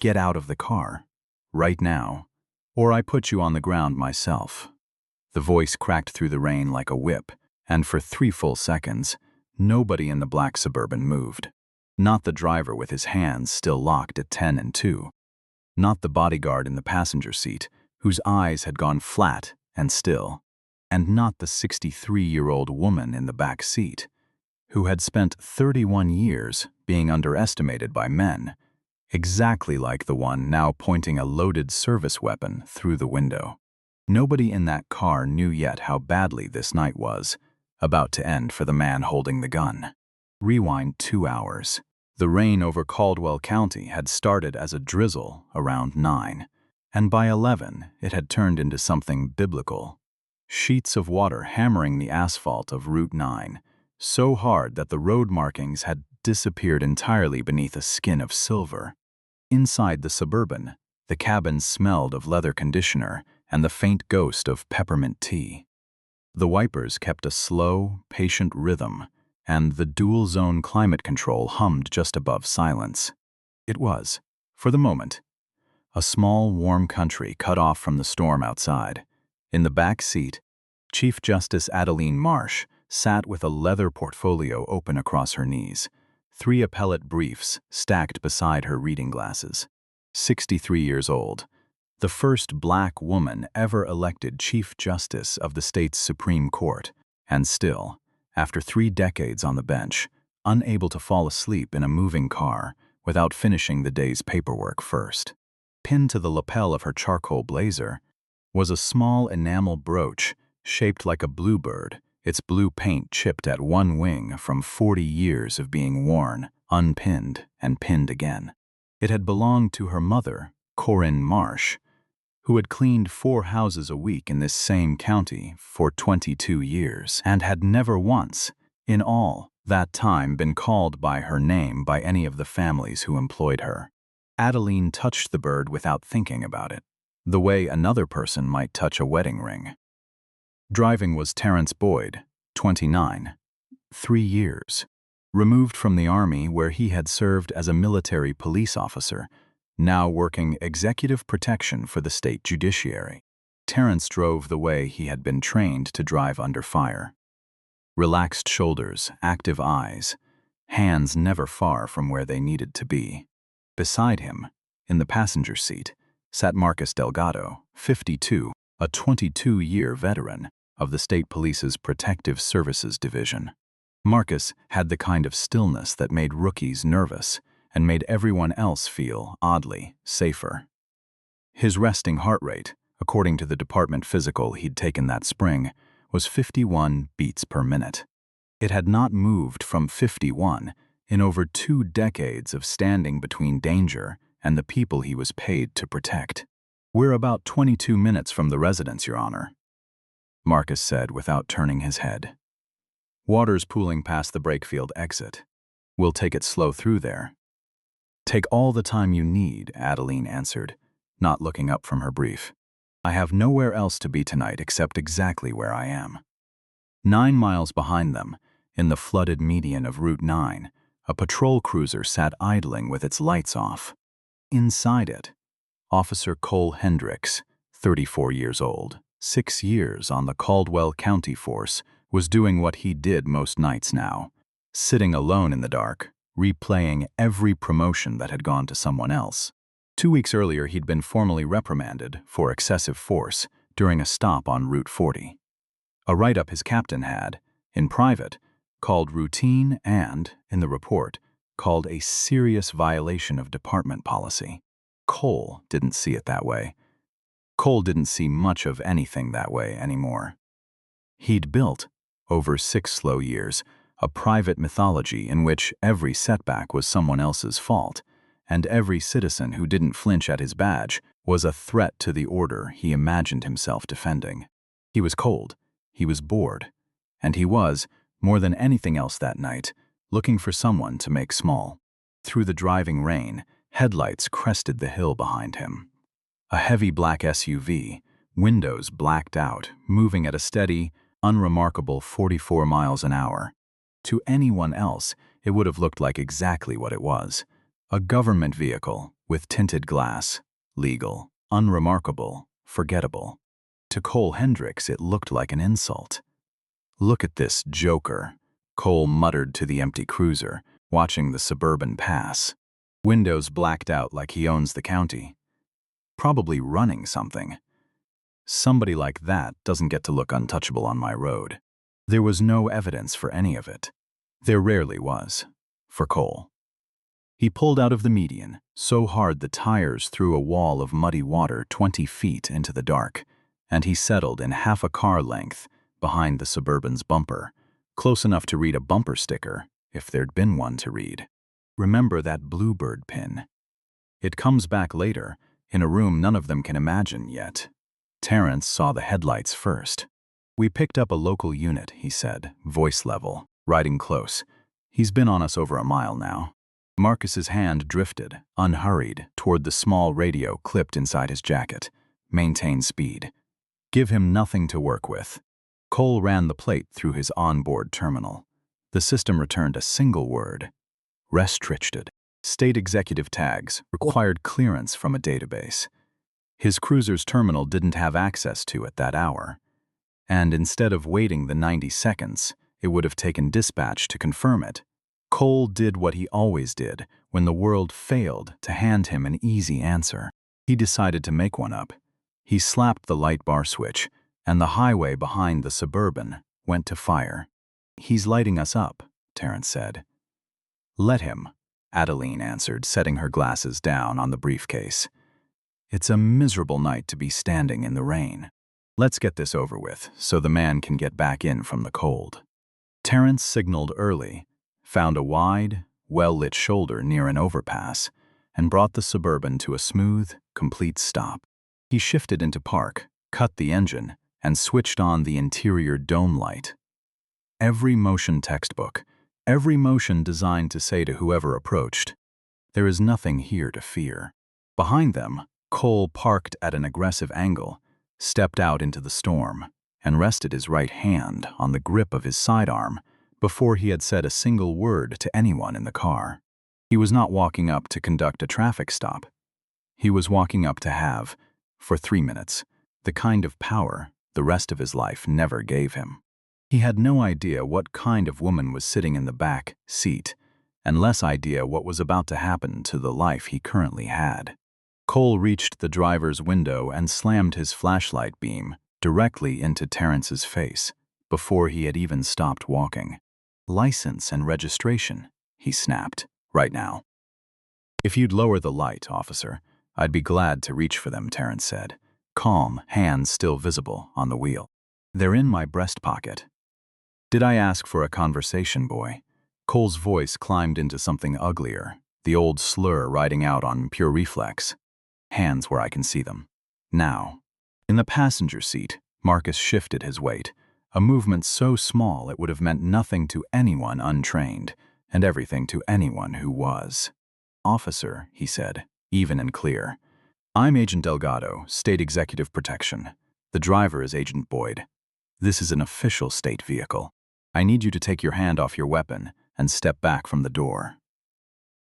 "Get out of the car. Right now. Or I put you on the ground myself." The voice cracked through the rain like a whip, and for 3 full seconds, nobody in the black Suburban moved. Not the driver with his hands still locked at 10 and 2. Not the bodyguard in the passenger seat, whose eyes had gone flat and still. And not the 63-year-old woman in the back seat, who had spent 31 years being underestimated by men, exactly like the one now pointing a loaded service weapon through the window. Nobody in that car knew yet how badly this night was about to end for the man holding the gun. Rewind 2 hours. The rain over Caldwell County had started as a drizzle around 9, and by 11 it had turned into something biblical. Sheets of water hammering the asphalt of Route 9, so hard that the road markings had disappeared entirely beneath a skin of silver. Inside the Suburban, the cabin smelled of leather conditioner and the faint ghost of peppermint tea. The wipers kept a slow, patient rhythm, and the dual-zone climate control hummed just above silence. It was, for the moment, a small, warm country cut off from the storm outside. In the back seat, Chief Justice Adaline Marsh sat with a leather portfolio open across her knees, 3 appellate briefs stacked beside her reading glasses. 63 years old, the first black woman ever elected Chief Justice of the state's Supreme Court, and still, after 3 decades on the bench, unable to fall asleep in a moving car without finishing the day's paperwork first. Pinned to the lapel of her charcoal blazer was a small enamel brooch shaped like a bluebird, its blue paint chipped at one wing from 40 years of being worn, unpinned, and pinned again. It had belonged to her mother, Adaline Marsh, who had cleaned 4 houses a week in this same county for 22 years, and had never once, in all that time, been called by her name by any of the families who employed her. Adaline touched the bird without thinking about it, the way another person might touch a wedding ring. Driving was Terrence Boyd, 29, 3 years, removed from the Army where he had served as a military police officer, now working executive protection for the state judiciary. Terrence drove the way he had been trained to drive under fire. Relaxed shoulders, active eyes, hands never far from where they needed to be. Beside him, in the passenger seat, sat Marcus Delgado, 52, a 22-year veteran of the State Police's Protective Services Division. Marcus had the kind of stillness that made rookies nervous and made everyone else feel, oddly, safer. His resting heart rate, according to the department physical he'd taken that spring, was 51 beats per minute. It had not moved from 51 in over 2 decades of standing between danger and the people he was paid to protect. "We're about 22 minutes from the residence, Your Honor," Marcus said without turning his head. "Water's pooling past the Brakefield exit. We'll take it slow through there." "Take all the time you need," Adaline answered, not looking up from her brief. "I have nowhere else to be tonight except exactly where I am." 9 miles behind them, in the flooded median of Route 9, a patrol cruiser sat idling with its lights off. Inside it, Officer Cole Hendricks, 34 years old, 6 years on the Caldwell County force, was doing what he did most nights now, sitting alone in the dark, replaying every promotion that had gone to someone else. 2 weeks earlier, he'd been formally reprimanded for excessive force during a stop on Route 40. A write-up his captain had, in private, called routine and, in the report, called a serious violation of department policy. Cole didn't see it that way. Cole didn't see much of anything that way anymore. He'd built, over 6 slow years, a private mythology in which every setback was someone else's fault, and every citizen who didn't flinch at his badge was a threat to the order he imagined himself defending. He was cold, he was bored, and he was, more than anything else that night, looking for someone to make small. Through the driving rain, headlights crested the hill behind him. A heavy black SUV, windows blacked out, moving at a steady, unremarkable 44 miles an hour. To anyone else, it would have looked like exactly what it was. A government vehicle with tinted glass, legal, unremarkable, forgettable. To Cole Hendricks, it looked like an insult. "Look at this joker," Cole muttered to the empty cruiser, watching the Suburban pass. Windows blacked out like he owns the county. Probably running something. Somebody like that doesn't get to look untouchable on my road. There was no evidence for any of it. There rarely was. For Cole. He pulled out of the median, so hard the tires threw a wall of muddy water 20 feet into the dark, and he settled in half a car length behind the Suburban's bumper, close enough to read a bumper sticker, if there'd been one to read. "Remember that bluebird pin. It comes back later, in a room none of them can imagine yet." Terrence saw the headlights first. "We picked up a local unit," he said, voice level, riding close. "He's been on us over a mile now." Marcus's hand drifted, unhurried, toward the small radio clipped inside his jacket. "Maintain speed. Give him nothing to work with." Cole ran the plate through his onboard terminal. The system returned a single word: restricted. State executive tags required clearance from a database. His cruiser's terminal didn't have access to at that hour. And instead of waiting the 90 seconds, it would have taken dispatch to confirm it. Cole did what he always did when the world failed to hand him an easy answer. He decided to make one up. He slapped the light bar switch, and the highway behind the Suburban went to fire. "He's lighting us up," Terrence said. "Let him," Adaline answered, setting her glasses down on the briefcase. "It's a miserable night to be standing in the rain. Let's get this over with so the man can get back in from the cold." Terrence signaled early, found a wide, well-lit shoulder near an overpass, and brought the Suburban to a smooth, complete stop. He shifted into park, cut the engine, and switched on the interior dome light. Every motion textbook, every motion designed to say to whoever approached, "There is nothing here to fear." Behind them, Cole parked at an aggressive angle, stepped out into the storm, and rested his right hand on the grip of his sidearm before he had said a single word to anyone in the car. He was not walking up to conduct a traffic stop. He was walking up to have, for 3 minutes, the kind of power the rest of his life never gave him. He had no idea what kind of woman was sitting in the back seat, and less idea what was about to happen to the life he currently had. Cole reached the driver's window and slammed his flashlight beam directly into Terrence's face before he had even stopped walking. "License and registration," he snapped, "right now." "If you'd lower the light, officer, I'd be glad to reach for them," Terrence said, calm, hands still visible on the wheel. "They're in my breast pocket." "Did I ask for a conversation, boy?" Cole's voice climbed into something uglier, the old slur riding out on pure reflex. "Hands where I can see them. Now." In the passenger seat, Marcus shifted his weight, a movement so small it would have meant nothing to anyone untrained, and everything to anyone who was. "Officer," he said, even and clear. "I'm Agent Delgado, State Executive Protection. The driver is Agent Boyd. This is an official state vehicle. I need you to take your hand off your weapon and step back from the door."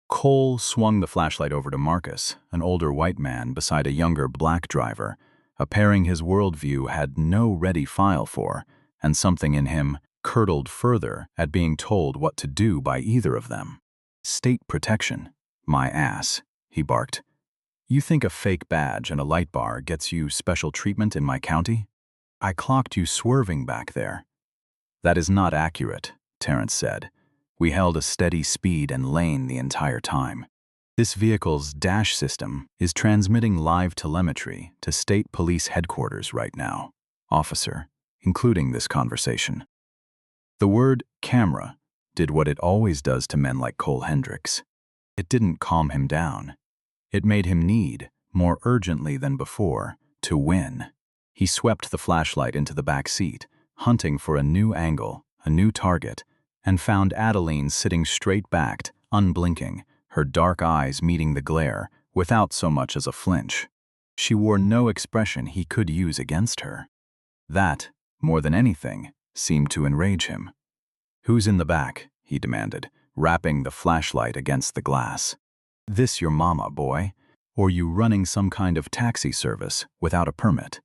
Cole swung the flashlight over to Marcus, an older white man beside a younger black driver, a pairing his worldview had no ready file for, and something in him curdled further at being told what to do by either of them. "State protection, my ass," he barked. "You think a fake badge and a light bar gets you special treatment in my county? I clocked you swerving back there." "That is not accurate," Terrence said. "We held a steady speed and lane the entire time. This vehicle's dash system is transmitting live telemetry to state police headquarters right now, officer, including this conversation." The word camera did what it always does to men like Cole Hendricks. It didn't calm him down. It made him need, more urgently than before, to win. He swept the flashlight into the back seat, hunting for a new angle, a new target, and found Adaline sitting straight-backed, unblinking, her dark eyes meeting the glare without so much as a flinch. She wore no expression he could use against her. That, more than anything, seemed to enrage him. "Who's in the back?" he demanded, rapping the flashlight against the glass. "This your mama, boy." Or you running some kind of taxi service without a permit?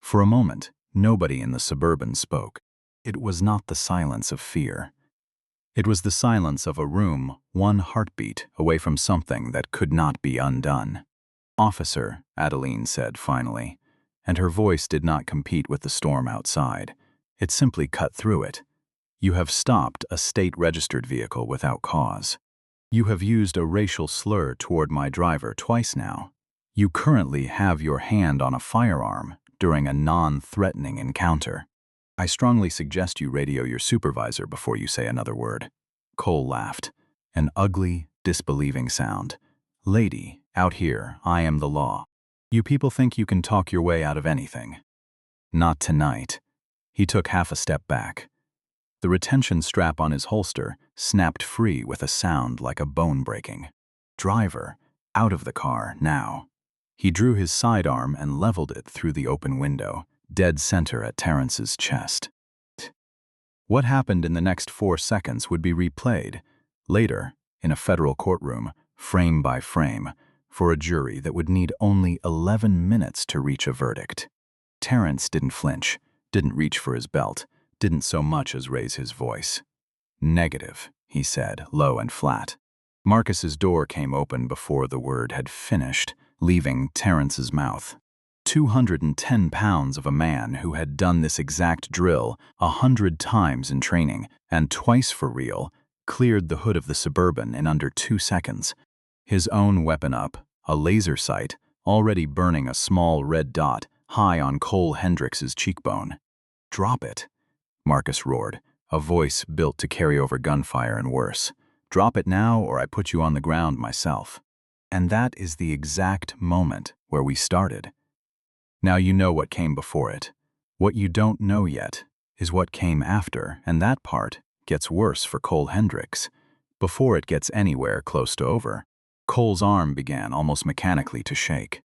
For a moment, nobody in the Suburban spoke. It was not the silence of fear. It was the silence of a room one heartbeat away from something that could not be undone. "Officer," Adaline said finally, and her voice did not compete with the storm outside. It simply cut through it. "You have stopped a state-registered vehicle without cause. You have used a racial slur toward my driver twice now. You currently have your hand on a firearm during a non-threatening encounter. I strongly suggest you radio your supervisor before you say another word." Cole laughed, an ugly, disbelieving sound. "Lady, out here, I am the law. You people think you can talk your way out of anything. Not tonight." He took half a step back. The retention strap on his holster snapped free with a sound like a bone breaking. "Driver, out of the car, now." He drew his sidearm and leveled it through the open window, dead center at Terrence's chest. What happened in the next 4 seconds would be replayed, later, in a federal courtroom, frame by frame, for a jury that would need only 11 minutes to reach a verdict. Terrence didn't flinch, didn't reach for his belt, didn't so much as raise his voice. "Negative," he said, low and flat. Marcus's door came open before the word had finished, leaving Terrence's mouth. 210 pounds of a man who had done this exact drill 100 times in training, and twice for real, cleared the hood of the Suburban in under 2 seconds. His own weapon up, a laser sight, already burning a small red dot high on Cole Hendricks' cheekbone. "Drop it," Marcus roared, a voice built to carry over gunfire and worse. "Drop it now or I put you on the ground myself." And that is the exact moment where we started. Now you know what came before it. What you don't know yet is what came after, and that part gets worse for Cole Hendricks. Before it gets anywhere close to over, Cole's arm began almost mechanically to shake.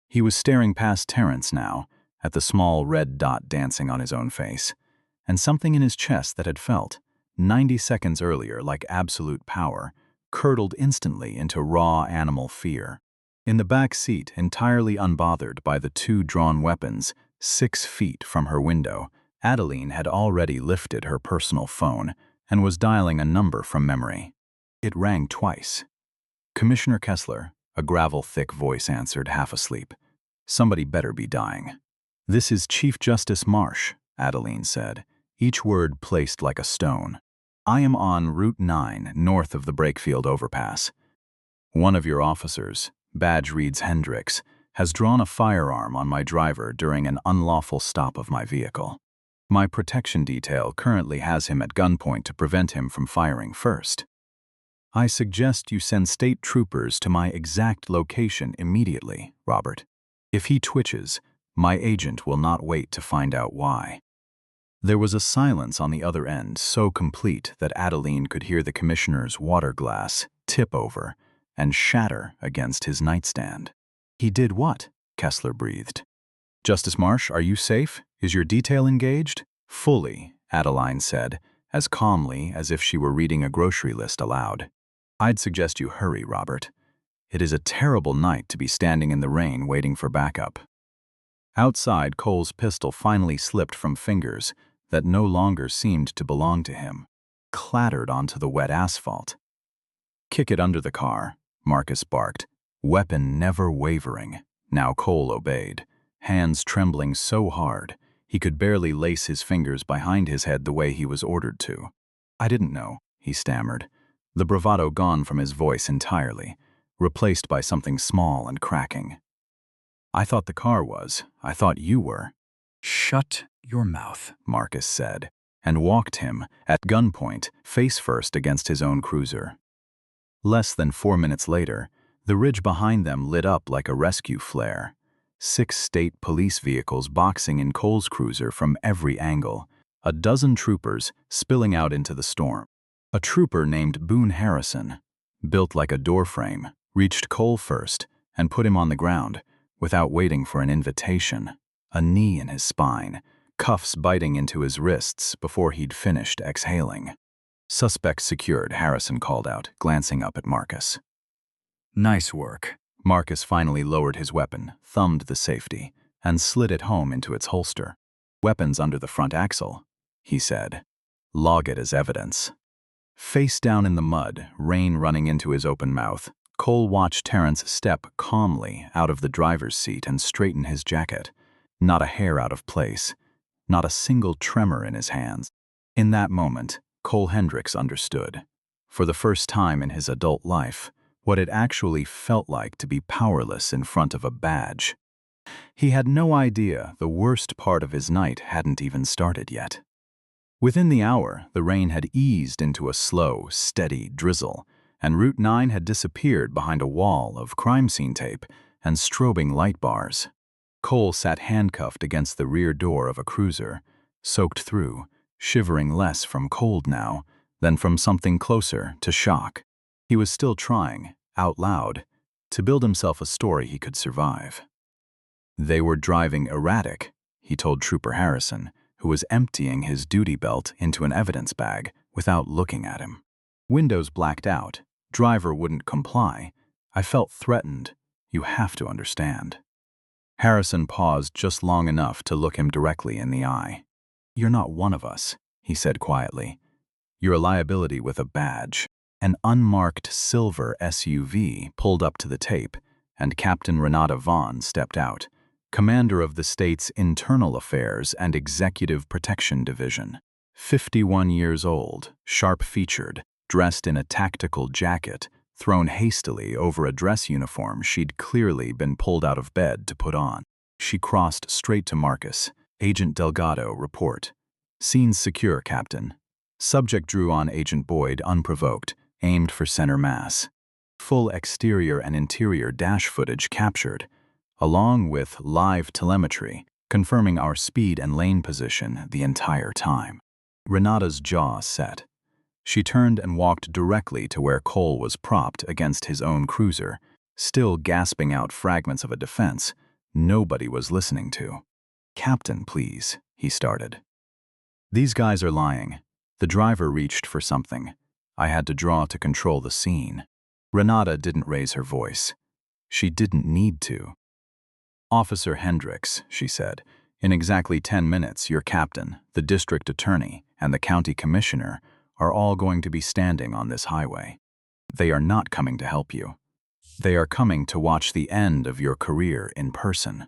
He was staring past Terrence now, at the small red dot dancing on his own face, and something in his chest that had felt, 90 seconds earlier, like absolute power, curdled instantly into raw animal fear. In the back seat, entirely unbothered by the 2 drawn weapons, 6 feet from her window, Adaline had already lifted her personal phone and was dialing a number from memory. It rang twice. "Commissioner Kessler," a gravel-thick voice answered, half asleep. "Somebody better be dying." "This is Chief Justice Marsh," Adaline said, each word placed like a stone. "I am on Route 9, north of the Brakefield overpass. One of your officers, badge reads Hendricks, has drawn a firearm on my driver during an unlawful stop of my vehicle. My protection detail currently has him at gunpoint to prevent him from firing first. I suggest you send state troopers to my exact location immediately, Robert. If he twitches, my agent will not wait to find out why." There was a silence on the other end so complete that Adaline could hear the commissioner's water glass tip over and shatter against his nightstand. "He did what?" Kessler breathed. "Justice Marsh, are you safe? Is your detail engaged?" "Fully," Adaline said, as calmly as if she were reading a grocery list aloud. "I'd suggest you hurry, Robert. It is a terrible night to be standing in the rain waiting for backup." Outside, Cole's pistol finally slipped from fingers that no longer seemed to belong to him, clattered onto the wet asphalt. "Kick it under the car," Marcus barked, weapon never wavering. Now Cole obeyed, hands trembling so hard he could barely lace his fingers behind his head the way he was ordered to. "I didn't know," he stammered, the bravado gone from his voice entirely, replaced by something small and cracking. "I thought the car was. I thought you were." "Shut your mouth," Marcus said, and walked him, at gunpoint, face first against his own cruiser. Less than 4 minutes later, the ridge behind them lit up like a rescue flare. 6 state police vehicles boxing in Cole's cruiser from every angle, a dozen troopers spilling out into the storm. A trooper named Boone Harrison, built like a doorframe, reached Cole first and put him on the ground, without waiting for an invitation, a knee in his spine, cuffs biting into his wrists before he'd finished exhaling. "Suspect secured," Harrison called out, glancing up at Marcus. "Nice work," Marcus finally lowered his weapon, thumbed the safety, and slid it home into its holster. "Weapons under the front axle," he said. "Log it as evidence." Face down in the mud, rain running into his open mouth, Cole watched Terrence step calmly out of the driver's seat and straighten his jacket. Not a hair out of place, not a single tremor in his hands. In that moment, Cole Hendricks understood, for the first time in his adult life, what it actually felt like to be powerless in front of a badge. He had no idea the worst part of his night hadn't even started yet. Within the hour, the rain had eased into a slow, steady drizzle, and Route 9 had disappeared behind a wall of crime scene tape and strobing light bars. Cole sat handcuffed against the rear door of a cruiser, soaked through, shivering less from cold now than from something closer to shock. He was still trying, out loud, to build himself a story he could survive. "They were driving erratic," he told Trooper Harrison, who was emptying his duty belt into an evidence bag without looking at him. "Windows blacked out. Driver wouldn't comply. I felt threatened. You have to understand." Harrison paused just long enough to look him directly in the eye. "You're not one of us," he said quietly. "You're a liability with a badge." An unmarked silver SUV pulled up to the tape, and Captain Renata Vaughn stepped out, commander of the state's Internal Affairs and Executive Protection Division. 51 years old, sharp-featured, dressed in a tactical jacket, thrown hastily over a dress uniform she'd clearly been pulled out of bed to put on. She crossed straight to Marcus. "Agent Delgado, report." "Scene's secure, Captain." Subject drew on Agent Boyd unprovoked, aimed for center mass. Full exterior and interior dash footage captured, along with live telemetry, confirming our speed and lane position the entire time. Renata's jaw set. She turned and walked directly to where Cole was propped against his own cruiser, still gasping out fragments of a defense nobody was listening to. "Captain, please," he started. "These guys are lying. The driver reached for something. I had to draw to control the scene." Renata didn't raise her voice. She didn't need to. "Officer Hendricks," she said, "in exactly 10 minutes, your captain, the district attorney, and the county commissioner are all going to be standing on this highway. They are not coming to help you. They are coming to watch the end of your career in person."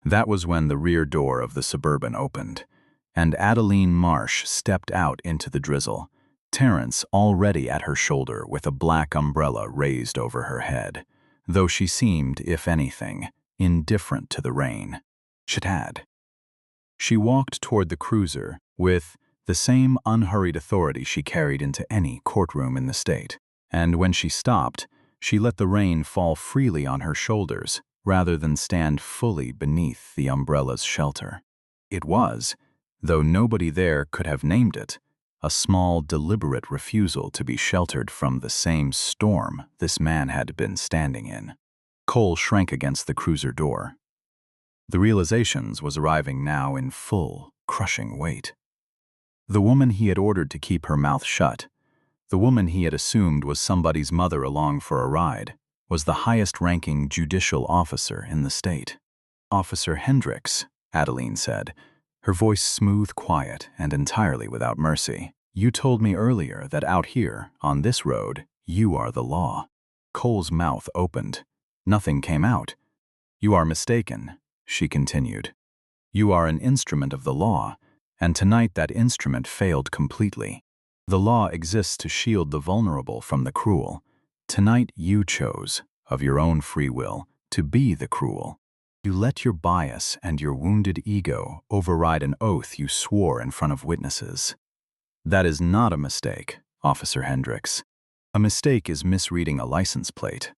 That was when the rear door of the Suburban opened, and Adaline Marsh stepped out into the drizzle, Terrence already at her shoulder with a black umbrella raised over her head, though she seemed, if anything, indifferent to the rain. She walked toward the cruiser with the same unhurried authority she carried into any courtroom in the state, and when she stopped, she let the rain fall freely on her shoulders rather than stand fully beneath the umbrella's shelter. It was, though nobody there could have named it, a small, deliberate refusal to be sheltered from the same storm this man had been standing in. Cole shrank against the cruiser door. The realizations was arriving now in full, crushing weight. The woman he had ordered to keep her mouth shut, the woman he had assumed was somebody's mother along for a ride, was the highest-ranking judicial officer in the state. "Officer Hendricks," Adaline said, her voice smooth, quiet, and entirely without mercy. "You told me earlier that out here, on this road, you are the law." Cole's mouth opened. Nothing came out. "You are mistaken," she continued. "You are an instrument of the law, and tonight that instrument failed completely. The law exists to shield the vulnerable from the cruel. Tonight you chose, of your own free will, to be the cruel. You let your bias and your wounded ego override an oath you swore in front of witnesses. That is not a mistake, Officer Hendricks. A mistake is misreading a license plate.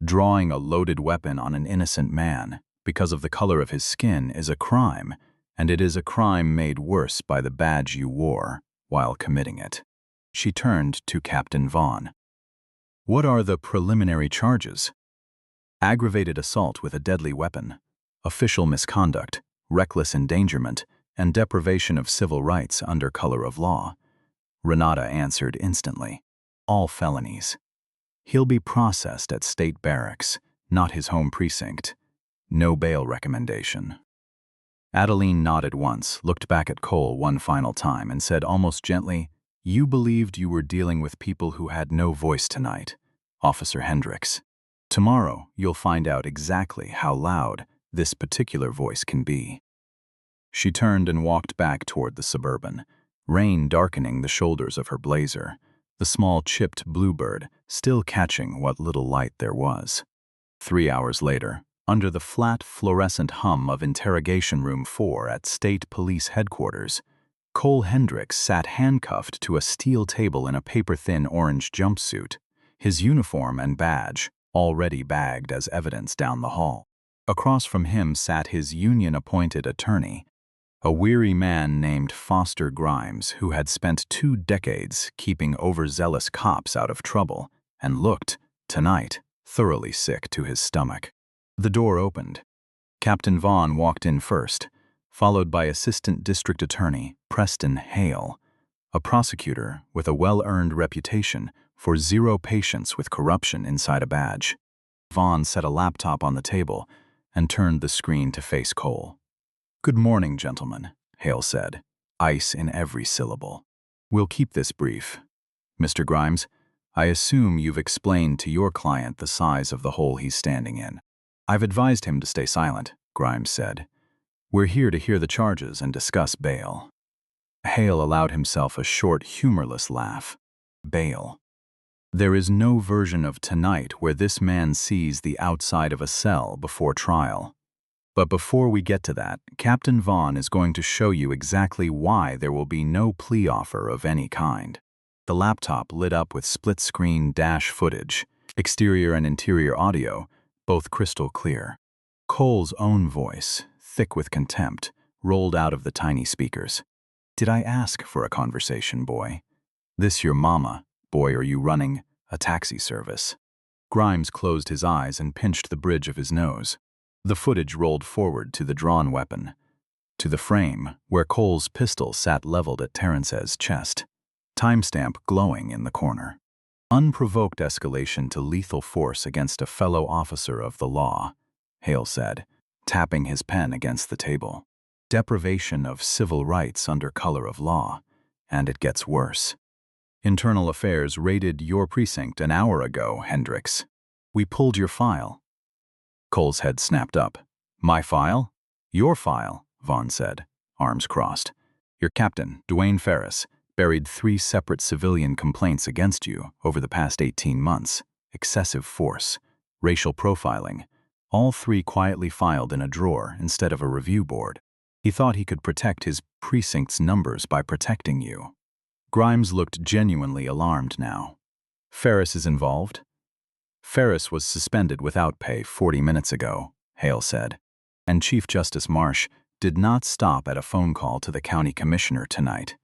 Drawing a loaded weapon on an innocent man because of the color of his skin is a crime, and it is a crime made worse by the badge you wore while committing it." She turned to Captain Vaughn. "What are the preliminary charges?" "Aggravated assault with a deadly weapon, official misconduct, reckless endangerment, and deprivation of civil rights under color of law." Renata answered instantly. "All felonies. He'll be processed at state barracks, not his home precinct. No bail recommendation. Adaline nodded once, looked back at Cole one final time, and said almost gently, "You believed you were dealing with people who had no voice tonight, Officer Hendricks. Tomorrow, you'll find out exactly how loud this particular voice can be." She turned and walked back toward the Suburban, rain darkening the shoulders of her blazer, the small chipped bluebird still catching what little light there was. 3 hours later, under the flat, fluorescent hum of Interrogation Room 4 at State Police Headquarters, Cole Hendricks sat handcuffed to a steel table in a paper-thin orange jumpsuit, his uniform and badge already bagged as evidence down the hall. Across from him sat his union-appointed attorney, a weary man named Foster Grimes, who had spent 2 decades keeping overzealous cops out of trouble and looked, tonight, thoroughly sick to his stomach. The door opened. Captain Vaughn walked in first, followed by Assistant District Attorney Preston Hale, a prosecutor with a well-earned reputation for zero patience with corruption inside a badge. Vaughn set a laptop on the table and turned the screen to face Cole. "Good morning, gentlemen," Hale said, ice in every syllable. "We'll keep this brief. Mr. Grimes, I assume you've explained to your client the size of the hole he's standing in." "I've advised him to stay silent," Grimes said. "We're here to hear the charges and discuss bail." Hale allowed himself a short, humorless laugh. Bail. There is no version of tonight where this man sees the outside of a cell before trial. But before we get to that, Captain Vaughn is going to show you exactly why there will be no plea offer of any kind. The laptop lit up with split-screen dash footage, exterior and interior audio, both crystal clear. Cole's own voice, thick with contempt, rolled out of the tiny speakers. "Did I ask for a conversation, boy? This your mama, boy, are you running a taxi service?" Grimes closed his eyes and pinched the bridge of his nose. The footage rolled forward to the drawn weapon, to the frame where Cole's pistol sat leveled at Terrence's chest, timestamp glowing in the corner. "Unprovoked escalation to lethal force against a fellow officer of the law," Hale said, tapping his pen against the table. "Deprivation of civil rights under color of law, and it gets worse. Internal Affairs raided your precinct an hour ago, Hendricks. We pulled your file." Cole's head snapped up. "My file?" "Your file," Vaughn said, arms crossed. "Your captain, Dwayne Ferris, buried 3 separate civilian complaints against you over the past 18 months. Excessive force, racial profiling, all 3 quietly filed in a drawer instead of a review board. He thought he could protect his precinct's numbers by protecting you." Grimes looked genuinely alarmed now. "Ferris is involved?" "Ferris was suspended without pay 40 minutes ago," Hale said, "and Chief Justice Marsh did not stop at a phone call to the county commissioner tonight.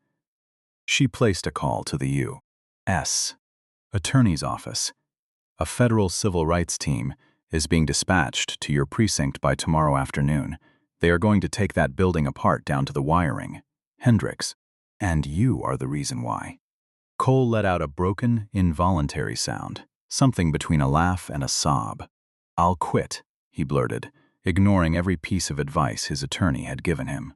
She placed a call to the U.S. Attorney's Office. A federal civil rights team is being dispatched to your precinct by tomorrow afternoon. They are going to take that building apart down to the wiring. Hendricks, and you are the reason why." Cole let out a broken, involuntary sound, something between a laugh and a sob. "I'll quit," he blurted, ignoring every piece of advice his attorney had given him.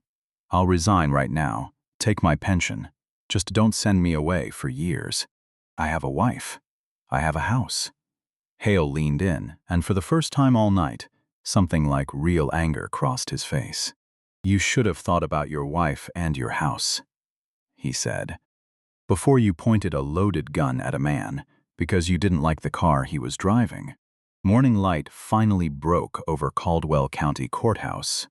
"I'll resign right now, take my pension. Just don't send me away for years. I have a wife. I have a house." Hale leaned in, and for the first time all night, something like real anger crossed his face. "You should have thought about your wife and your house," he said, "before you pointed a loaded gun at a man because you didn't like the car he was driving." Morning light finally broke over Caldwell County Courthouse.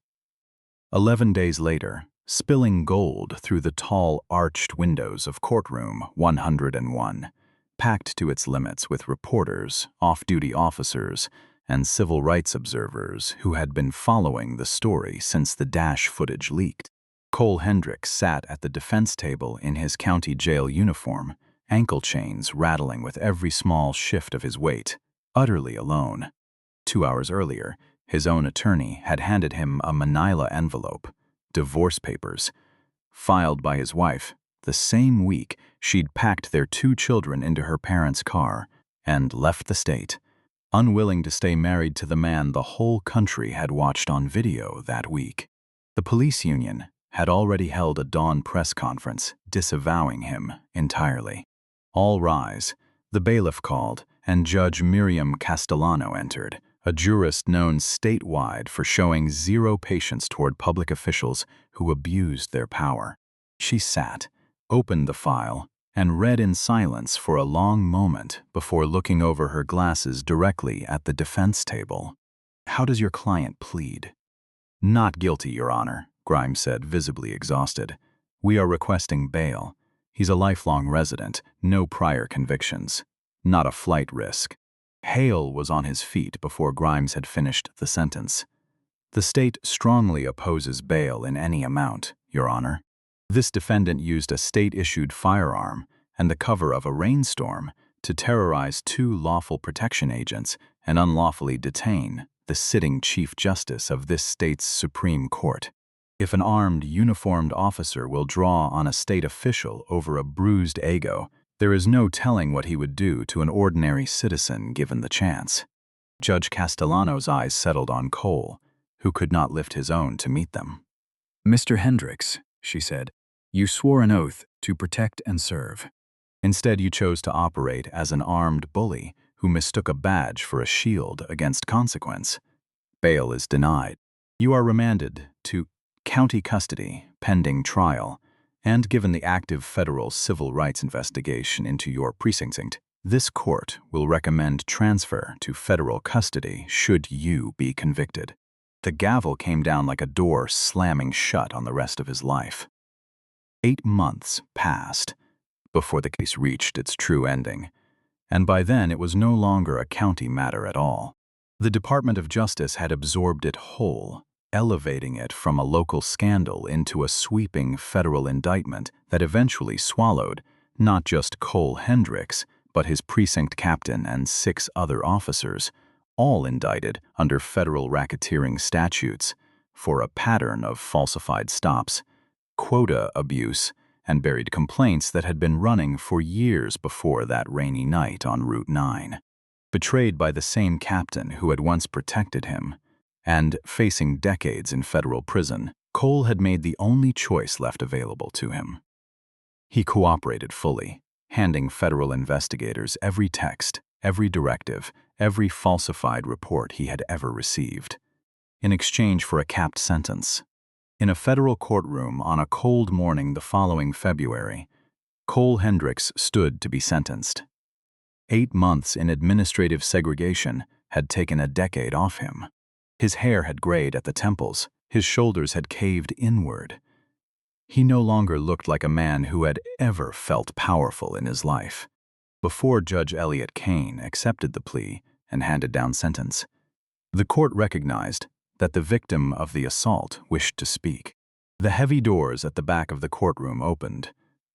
11 days later, spilling gold through the tall, arched windows of courtroom 101, packed to its limits with reporters, off-duty officers, and civil rights observers who had been following the story since the dash footage leaked. Cole Hendricks sat at the defense table in his county jail uniform, ankle chains rattling with every small shift of his weight, utterly alone. 2 hours earlier, his own attorney had handed him a manila envelope, divorce papers, filed by his wife the same week she'd packed their 2 children into her parents' car and left the state. unwilling to stay married to the man the whole country had watched on video that week. The police union had already held a dawn press conference disavowing him entirely. All rise, the bailiff called, and Judge Miriam Castellano entered, a jurist known statewide for showing zero patience toward public officials who abused their power. She sat, opened the file, and read in silence for a long moment before looking over her glasses directly at the defense table. "How does your client plead?" "Not guilty, Your Honor," Grimes said, visibly exhausted. "We are requesting bail. He's a lifelong resident, no prior convictions. Not a flight risk." Hale was on his feet before Grimes had finished the sentence. "The state strongly opposes bail in any amount, Your Honor. This defendant used a state-issued firearm and the cover of a rainstorm to terrorize 2 lawful protection agents and unlawfully detain the sitting Chief Justice of this state's Supreme Court. If an armed, uniformed officer will draw on a state official over a bruised ego, there is no telling what he would do to an ordinary citizen given the chance." Judge Castellano's eyes settled on Cole, who could not lift his own to meet them. "Mr. Hendricks," she said, "you swore an oath to protect and serve. Instead, you chose to operate as an armed bully who mistook a badge for a shield against consequence. Bail is denied. You are remanded to county custody pending trial, and given the active federal civil rights investigation into your precinct, this court will recommend transfer to federal custody should you be convicted." The gavel came down like a door slamming shut on the rest of his life. 8 months passed before the case reached its true ending, and by then it was no longer a county matter at all. The Department of Justice had absorbed it whole, elevating it from a local scandal into a sweeping federal indictment that eventually swallowed not just Cole Hendricks, but his precinct captain and 6 other officers, all indicted under federal racketeering statutes for a pattern of falsified stops, quota abuse, and buried complaints that had been running for years before that rainy night on Route 9. Betrayed by the same captain who had once protected him, and facing decades in federal prison, Cole had made the only choice left available to him. He cooperated fully, handing federal investigators every text, every directive, every falsified report he had ever received, in exchange for a capped sentence. In a federal courtroom on a cold morning the following February, Cole Hendricks stood to be sentenced. 8 months in administrative segregation had taken a decade off him. His hair had grayed at the temples, his shoulders had caved inward. He no longer looked like a man who had ever felt powerful in his life. Before Judge Elliott Kane accepted the plea and handed down sentence, the court recognized that the victim of the assault wished to speak. The heavy doors at the back of the courtroom opened,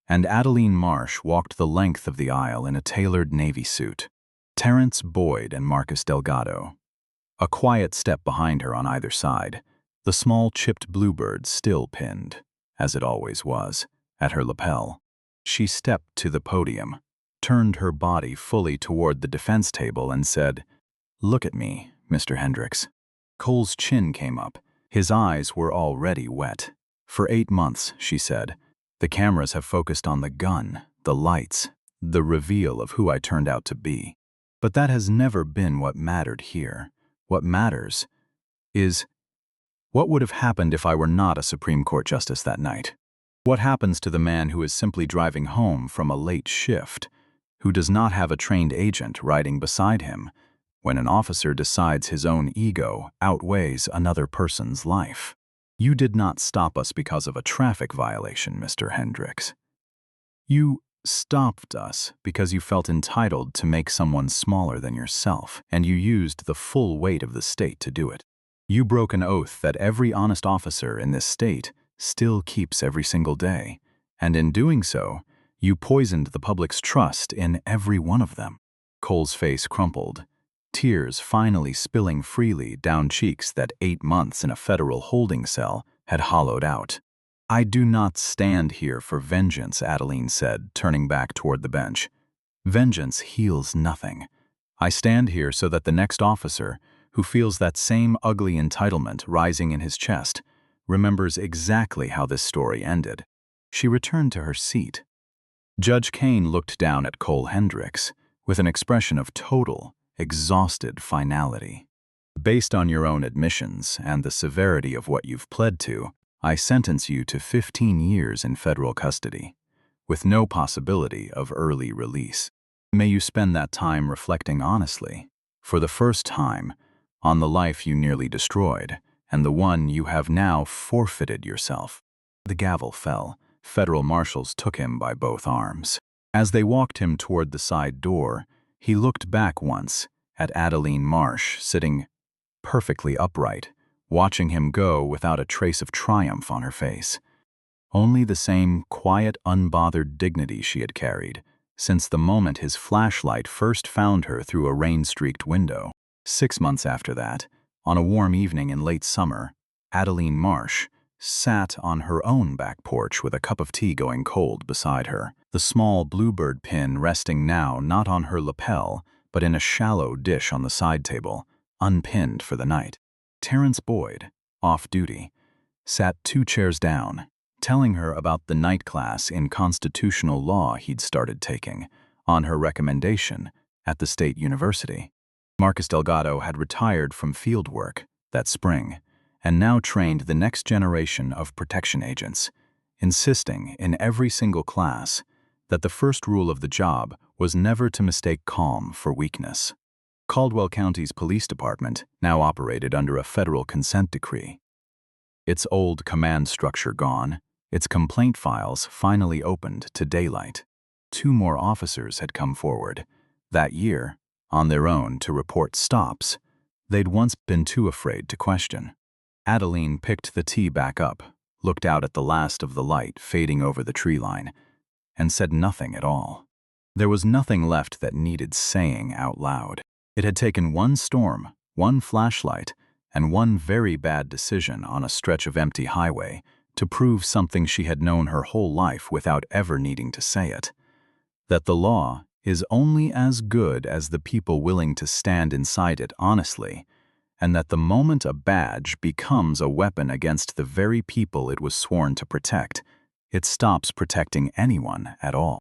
and Adaline Marsh walked the length of the aisle in a tailored navy suit. Terrence Boyd and Marcus Delgado. A quiet step behind her on either side, the small chipped bluebird still pinned, as it always was, at her lapel. She stepped to the podium, turned her body fully toward the defense table and said, "Look at me, Mr. Hendricks." Cole's chin came up. His eyes were already wet. "For 8 months," she said, "the cameras have focused on the gun, the lights, the reveal of who I turned out to be. But that has never been what mattered here. What matters is what would have happened if I were not a Supreme Court justice that night? What happens to the man who is simply driving home from a late shift, who does not have a trained agent riding beside him, when an officer decides his own ego outweighs another person's life? You did not stop us because of a traffic violation, Mr. Hendricks. You stopped us because you felt entitled to make someone smaller than yourself, and you used the full weight of the state to do it. You broke an oath that every honest officer in this state still keeps every single day, and in doing so, you poisoned the public's trust in every one of them." Cole's face crumpled, tears finally spilling freely down cheeks that 8 months in a federal holding cell had hollowed out. "I do not stand here for vengeance," Adaline said, turning back toward the bench. "Vengeance heals nothing. I stand here so that the next officer, who feels that same ugly entitlement rising in his chest, remembers exactly how this story ended. She returned to her seat. Judge Kane looked down at Cole Hendricks with an expression of total, exhausted finality. Based on your own admissions and the severity of what you've pled to, I sentence you to 15 years in federal custody, with no possibility of early release. May you spend that time reflecting honestly, for the first time, on the life you nearly destroyed and the one you have now forfeited yourself. The gavel fell. Federal marshals took him by both arms. As they walked him toward the side door, he looked back once at Adaline Marsh sitting perfectly upright, watching him go without a trace of triumph on her face. Only the same quiet, unbothered dignity she had carried since the moment his flashlight first found her through a rain-streaked window. 6 months after that, on a warm evening in late summer, Adaline Marsh sat on her own back porch with a cup of tea going cold beside her, the small bluebird pin resting now not on her lapel, but in a shallow dish on the side table, unpinned for the night. Terrence Boyd, off duty, sat 2 chairs down, telling her about the night class in constitutional law he'd started taking, on her recommendation, at the state university. Marcus Delgado had retired from field work that spring and now trained the next generation of protection agents, insisting in every single class that the first rule of the job was never to mistake calm for weakness. Caldwell County's police department now operated under a federal consent decree. Its old command structure gone, its complaint files finally opened to daylight. 2 more officers had come forward that year, on their own to report stops they'd once been too afraid to question. Adaline picked the tea back up, looked out at the last of the light fading over the tree line, and said nothing at all. There was nothing left that needed saying out loud. It had taken 1 storm, 1 flashlight, and 1 very bad decision on a stretch of empty highway to prove something she had known her whole life without ever needing to say it: that the law is only as good as the people willing to stand inside it honestly, and that the moment a badge becomes a weapon against the very people it was sworn to protect, it stops protecting anyone at all.